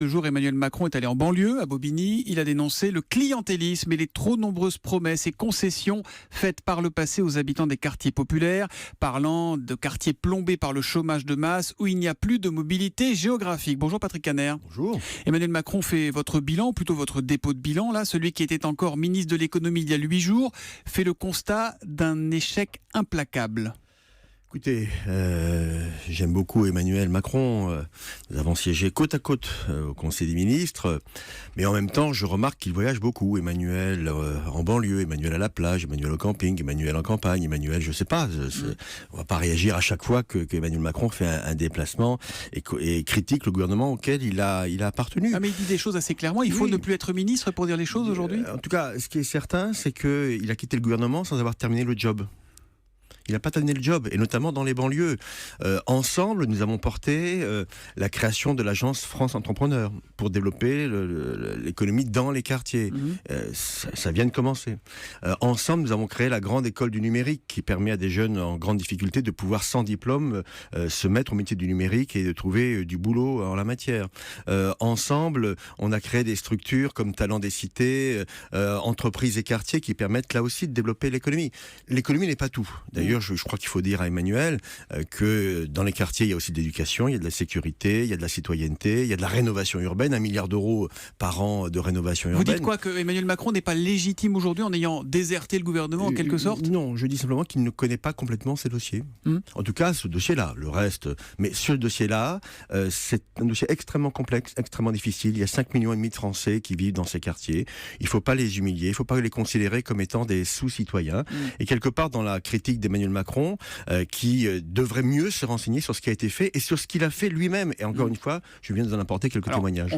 Ce jour, Emmanuel Macron est allé en banlieue, à Bobigny. Il a dénoncé le clientélisme et les trop nombreuses promesses et concessions faites par le passé aux habitants des quartiers populaires, parlant de quartiers plombés par le chômage de masse où il n'y a plus de mobilité géographique. Bonjour Patrick Caner. Bonjour. Emmanuel Macron fait votre bilan, ou plutôt votre dépôt de bilan. Là, celui qui était encore ministre de l'économie il y a 8 jours, fait le constat d'un échec implacable. Écoutez, j'aime beaucoup Emmanuel Macron. Nous avons siégé côte à côte au Conseil des ministres. Mais en même temps, je remarque qu'il voyage beaucoup. Emmanuel en banlieue, Emmanuel à la plage, Emmanuel au camping, Emmanuel en campagne, Emmanuel, je sais pas. On va pas réagir à chaque fois que Emmanuel Macron fait un déplacement et critique le gouvernement auquel il a appartenu. Ah mais il dit des choses assez clairement. Il faut ne plus être ministre pour dire les choses aujourd'hui. En tout cas, ce qui est certain, c'est qu'il a quitté le gouvernement sans avoir terminé le job. Il n'a pas terminé le job, et notamment dans les banlieues. Ensemble, nous avons porté la création de l'agence France Entrepreneur pour développer l'économie dans les quartiers. Ça vient de commencer. Ensemble, nous avons créé la grande école du numérique qui permet à des jeunes en grande difficulté de pouvoir, sans diplôme, se mettre au métier du numérique et de trouver du boulot en la matière. Ensemble, on a créé des structures comme Talent des cités, entreprises et quartiers qui permettent là aussi de développer l'économie. L'économie n'est pas tout. D'ailleurs, je crois qu'il faut dire à Emmanuel que dans les quartiers, il y a aussi de l'éducation, il y a de la sécurité, il y a de la citoyenneté, il y a de la rénovation urbaine, 1 milliard d'euros par an de rénovation urbaine. Vous dites quoi, que Emmanuel Macron n'est pas légitime aujourd'hui en ayant déserté le gouvernement en quelque sorte? Non, je dis simplement qu'il ne connaît pas complètement ces dossiers. En tout cas, ce dossier-là, le reste. Mais ce dossier-là, c'est un dossier extrêmement complexe, extrêmement difficile. Il y a 5,5 millions de Français qui vivent dans ces quartiers. Il ne faut pas les humilier, il ne faut pas les considérer comme étant des sous-citoyens. Et quelque part, dans la critique d'Emmanuel Macron, qui devrait mieux se renseigner sur ce qui a été fait et sur ce qu'il a fait lui-même. Et encore une fois, je viens de vous en apporter quelques témoignages.